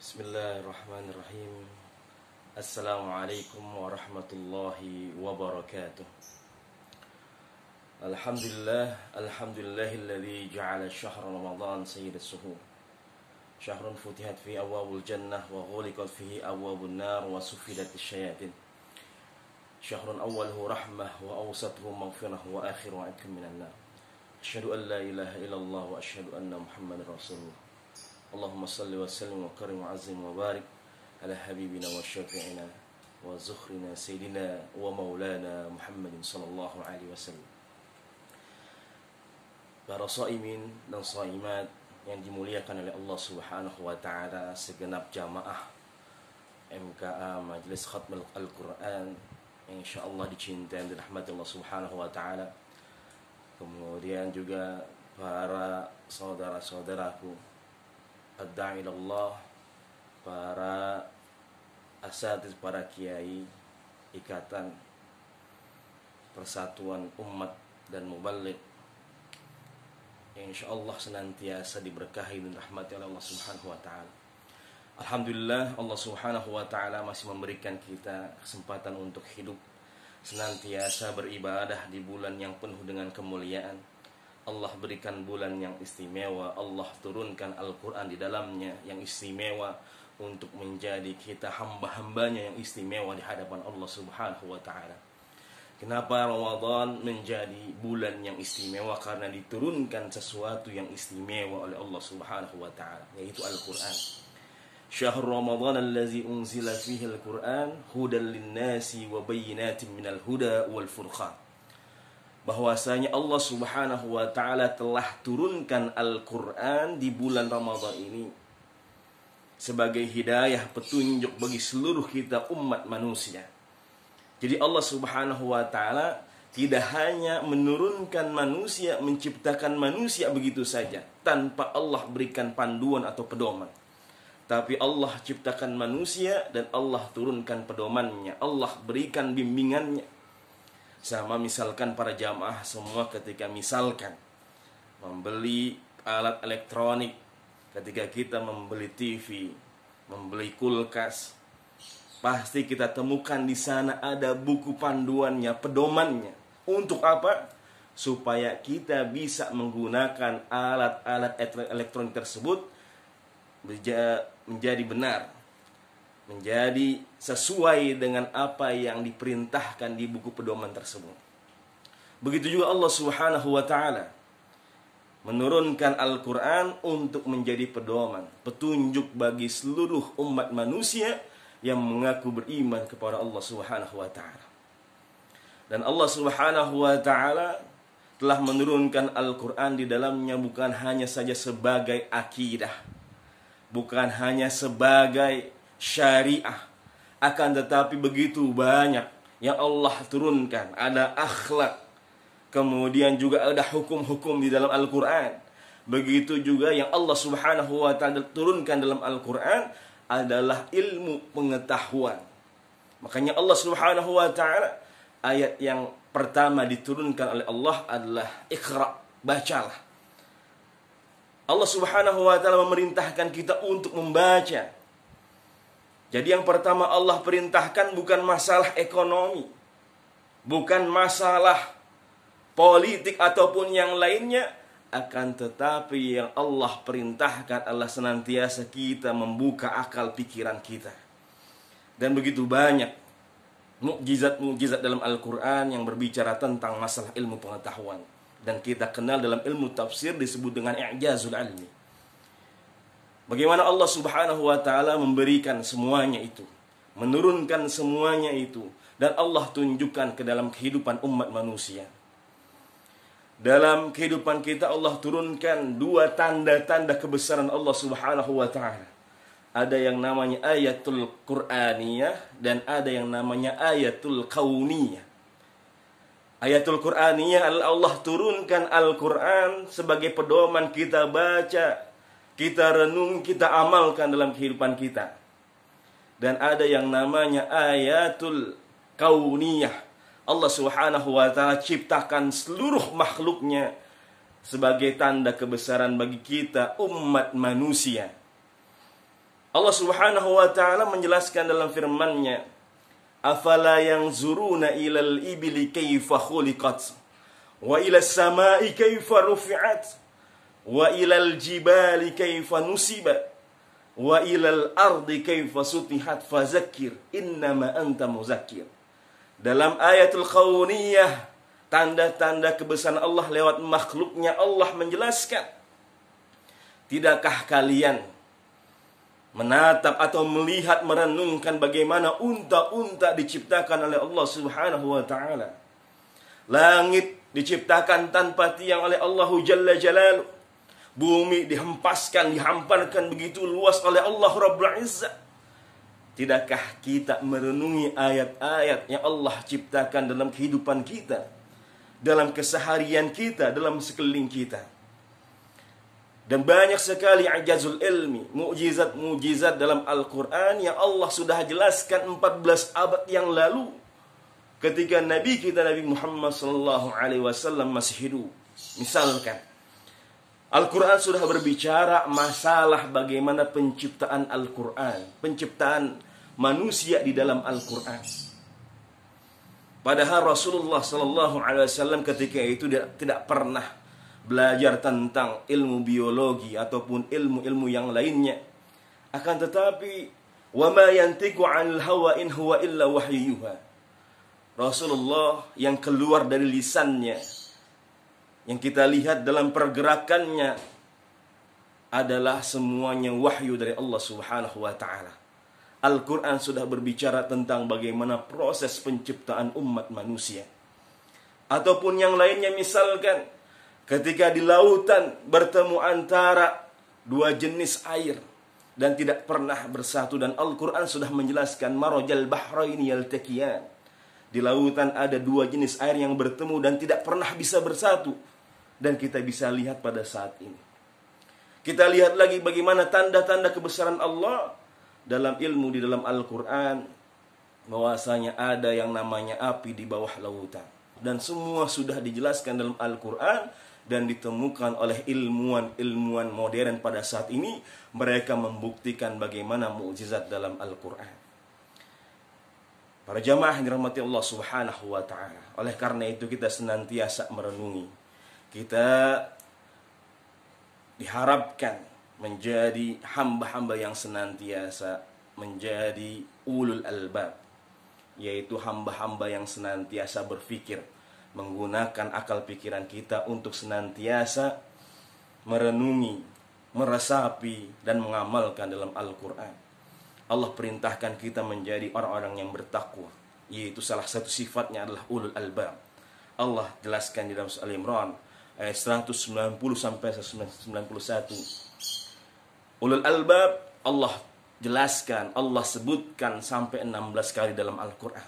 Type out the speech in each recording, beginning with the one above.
Bismillahirrahmanirrahim. Assalamualaikum warahmatullahi wabarakatuh. Alhamdulillahilladzi ja'ala syahra Ramadan sayyidas suhur. Syahrun futihat fi abwabul jannah wa ghuliqat fihi abwabun nar wa sufidat asyayatin. Syahrun awwaluhu rahmah wa awsatuhu maghfirah wa akhiruhu 'atqun minan nar. Asyhadu an la ilaha illallah wa asyhadu anna Muhammadar Rasulullah. Allahumma salli wa sallim wa karim wa azim wa barik ala habibina wa syafi'ina wa zukhrina sayyidina wa maulana Muhammadin sallallahu alaihi wasallam. Para shaimin dan shaimat yang dimuliakan oleh Allah Subhanahu wa taala, segenap jamaah MKA Majelis Khatmul Al-Qur'an yang insyaallah dicintai dan dirahmati Allah Subhanahu wa taala. Kemudian juga para saudara-saudaraku ad-da'i ilallah, para asatiz, para kiai Ikatan Persatuan Umat dan Muballigh yang insyaallah senantiasa diberkahi dan rahmati oleh Allah Subhanahu wa taala. Alhamdulillah, Allah Subhanahu wa taala masih memberikan kita kesempatan untuk hidup, senantiasa beribadah di bulan yang penuh dengan kemuliaan. Allah berikan bulan yang istimewa, Allah turunkan Al-Quran di dalamnya yang istimewa untuk menjadi kita hamba-hambanya yang istimewa di hadapan Allah Subhanahu wa ta'ala. Kenapa Ramadan menjadi bulan yang istimewa? Karena diturunkan sesuatu yang istimewa oleh Allah Subhanahu wa ta'ala, yaitu Al-Quran. Syahrul Ramadan allazi unzila fihi Al-Quran hudan linnasi wa bayyinatin minal huda wal furqan. Bahwasanya Allah Subhanahu wa ta'ala telah turunkan Al-Quran di bulan Ramadan ini sebagai hidayah, petunjuk bagi seluruh kita umat manusia. Jadi Allah Subhanahu wa ta'ala tidak hanya menurunkan manusia, menciptakan manusia begitu saja tanpa Allah berikan panduan atau pedoman. Tapi Allah ciptakan manusia dan Allah turunkan pedomannya, Allah berikan bimbingannya. Sama misalkan para jamaah semua ketika misalkan membeli alat elektronik, ketika kita membeli TV, membeli kulkas, pasti kita temukan di sana ada buku panduannya, pedomannya. Untuk apa? Supaya kita bisa menggunakan alat-alat elektronik tersebut menjadi benar, menjadi sesuai dengan apa yang diperintahkan di buku pedoman tersebut. Begitu juga Allah Subhanahu wa ta'ala menurunkan Al-Quran untuk menjadi pedoman, petunjuk bagi seluruh umat manusia yang mengaku beriman kepada Allah Subhanahu wa ta'ala. Dan Allah Subhanahu wa ta'ala telah menurunkan Al-Quran di dalamnya bukan hanya saja sebagai akidah, bukan hanya sebagai syariah, akan tetapi begitu banyak yang Allah turunkan. Ada akhlak, kemudian juga ada hukum-hukum di dalam Al-Quran. Begitu juga yang Allah Subhanahu wa ta'ala turunkan dalam Al-Quran adalah ilmu pengetahuan. Makanya Allah Subhanahu wa ta'ala, ayat yang pertama diturunkan oleh Allah adalah Iqra, bacalah. Allah Subhanahu wa ta'ala memerintahkan kita untuk membaca. Jadi yang pertama Allah perintahkan bukan masalah ekonomi, bukan masalah politik ataupun yang lainnya, akan tetapi yang Allah perintahkan adalah senantiasa kita membuka akal pikiran kita. Dan begitu banyak mukjizat-mukjizat dalam Al-Quran yang berbicara tentang masalah ilmu pengetahuan. Dan kita kenal dalam ilmu tafsir disebut dengan i'jazul ilmi. Bagaimana Allah Subhanahu wa ta'ala memberikan semuanya itu, menurunkan semuanya itu, dan Allah tunjukkan ke dalam kehidupan umat manusia. Dalam kehidupan kita Allah turunkan dua tanda-tanda kebesaran Allah Subhanahu wa ta'ala. Ada yang namanya ayatul Qur'aniyah dan ada yang namanya ayatul kauniyah. Ayatul Qur'aniyah adalah Allah turunkan Al-Quran sebagai pedoman kita baca, kita renung, kita amalkan dalam kehidupan kita. Dan ada yang namanya ayatul kauniyah. Allah Subhanahu wa ta'ala ciptakan seluruh makhluknya sebagai tanda kebesaran bagi kita umat manusia. Allah Subhanahu wa taala menjelaskan dalam firman-Nya, "Afala yanzuruna ilal ibili kaifa khuliqat wa ilas samai kaifa rufi'at wa ilal jibali kaifa nusibat wa ilal ardi kaifa sutihat fazakir innama anta muzakkir." Dalam ayatul kauniyah, tanda-tanda kebesaran Allah lewat makhluknya, Allah menjelaskan, tidakkah kalian menatap atau melihat, merenungkan bagaimana unta-unta diciptakan oleh Allah Subhanahu wa taala. Langit diciptakan tanpa tiang oleh Allah Jalla Jalaluh. Bumi dihempaskan, dihamparkan begitu luas oleh Allah Rabbul Izzah. Tidakkah kita merenungi ayat-ayat yang Allah ciptakan dalam kehidupan kita, dalam keseharian kita, dalam sekeliling kita? Dan banyak sekali ajazul ilmi, mukjizat-mukjizat dalam Al-Quran yang Allah sudah jelaskan 14 abad yang lalu, ketika Nabi kita, Nabi Muhammad SAW masih hidup. Misalkan, Al-Quran sudah berbicara masalah bagaimana penciptaan Al-Quran, penciptaan manusia di dalam Al-Quran. Padahal Rasulullah SAW ketika itu tidak pernah belajar tentang ilmu biologi ataupun ilmu-ilmu yang lainnya. Akan tetapi, wa ma yantiqu 'anil hawa in huwa illa wahyuha. Rasulullah yang keluar dari lisannya, yang kita lihat dalam pergerakannya, adalah semuanya wahyu dari Allah Subhanahu wa taala. Al-Quran sudah berbicara tentang bagaimana proses penciptaan umat manusia. Ataupun yang lainnya, misalkan ketika di lautan bertemu antara dua jenis air dan tidak pernah bersatu, dan Al-Quran sudah menjelaskan marajal bahraini yaltaqiyan. Di lautan ada dua jenis air yang bertemu dan tidak pernah bisa bersatu, dan kita bisa lihat pada saat ini. Kita lihat lagi bagaimana tanda-tanda kebesaran Allah dalam ilmu di dalam Al-Quran, bahwasanya ada yang namanya api di bawah lautan, dan semua sudah dijelaskan dalam Al-Quran dan ditemukan oleh ilmuwan-ilmuwan modern pada saat ini. Mereka membuktikan bagaimana mukjizat dalam Al-Quran. Para jamaah yang dirahmati Allah Subhanahu wa ta'ala, oleh karena itu kita senantiasa merenungi. Kita diharapkan menjadi hamba-hamba yang senantiasa menjadi ulul albab, yaitu hamba-hamba yang senantiasa berpikir, menggunakan akal pikiran kita untuk senantiasa merenungi, meresapi, dan mengamalkan dalam Al-Quran. Allah perintahkan kita menjadi orang-orang yang bertakwa, yaitu salah satu sifatnya adalah ulul albab. Allah jelaskan di dalam Surah Al-Imran ayat 190-191. Ulul albab Allah jelaskan, Allah sebutkan sampai 16 kali dalam Al-Quran.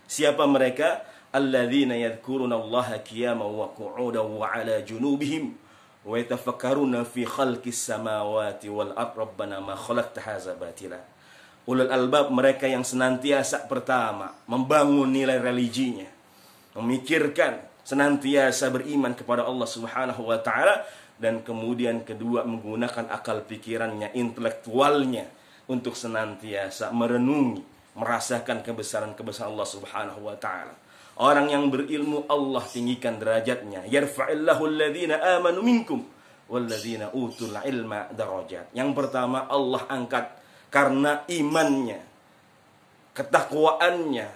Siapa mereka? Alladzina yadhkuruna Allaha qiyaman wa qu'udan wa 'ala junubihim wa yatafakkaruna fi khalqis samawati wal ard rabbana ma khalaqta hadza batila. Ulul albab mereka yang senantiasa pertama membangun nilai religinya, memikirkan, senantiasa beriman kepada Allah Subhanahu wa taala, dan kemudian kedua menggunakan akal pikirannya, intelektualnya untuk senantiasa merenungi, merasakan kebesaran-kebesaran Allah Subhanahu wa taala. Orang yang berilmu Allah tinggikan derajatnya. Yarfa'illahu alladhina amanu minkum walladzina utul ilma darajat. Yang pertama Allah angkat karena imannya, ketakwaannya.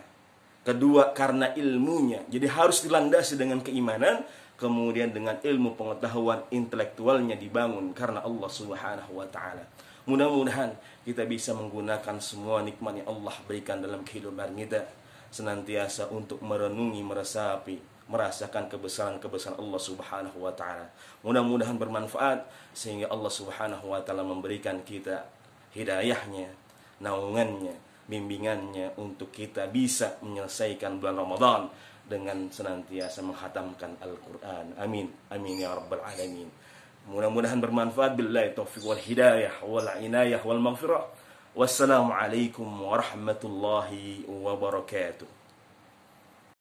Kedua karena ilmunya. Jadi harus dilandasi dengan keimanan, kemudian dengan ilmu pengetahuan intelektualnya dibangun karena Allah Subhanahu wa taala. Mudah-mudahan kita bisa menggunakan semua nikmat yang Allah berikan dalam kehidupan kita, senantiasa untuk merenungi, meresapi, merasakan kebesaran-kebesaran Allah Subhanahu wa taala. Mudah-mudahan bermanfaat sehingga Allah Subhanahu wa taala memberikan kita hidayahnya, naungannya, bimbingannya untuk kita bisa menyelesaikan bulan Ramadan dengan senantiasa menghatamkan Al-Quran. Amin. Amin ya rabbal alamin. Mudah-mudahan bermanfaat. Billahi taufiq wal hidayah wal inayah wal maghfirah. Wassalamualaikum warahmatullahi wabarakatuh.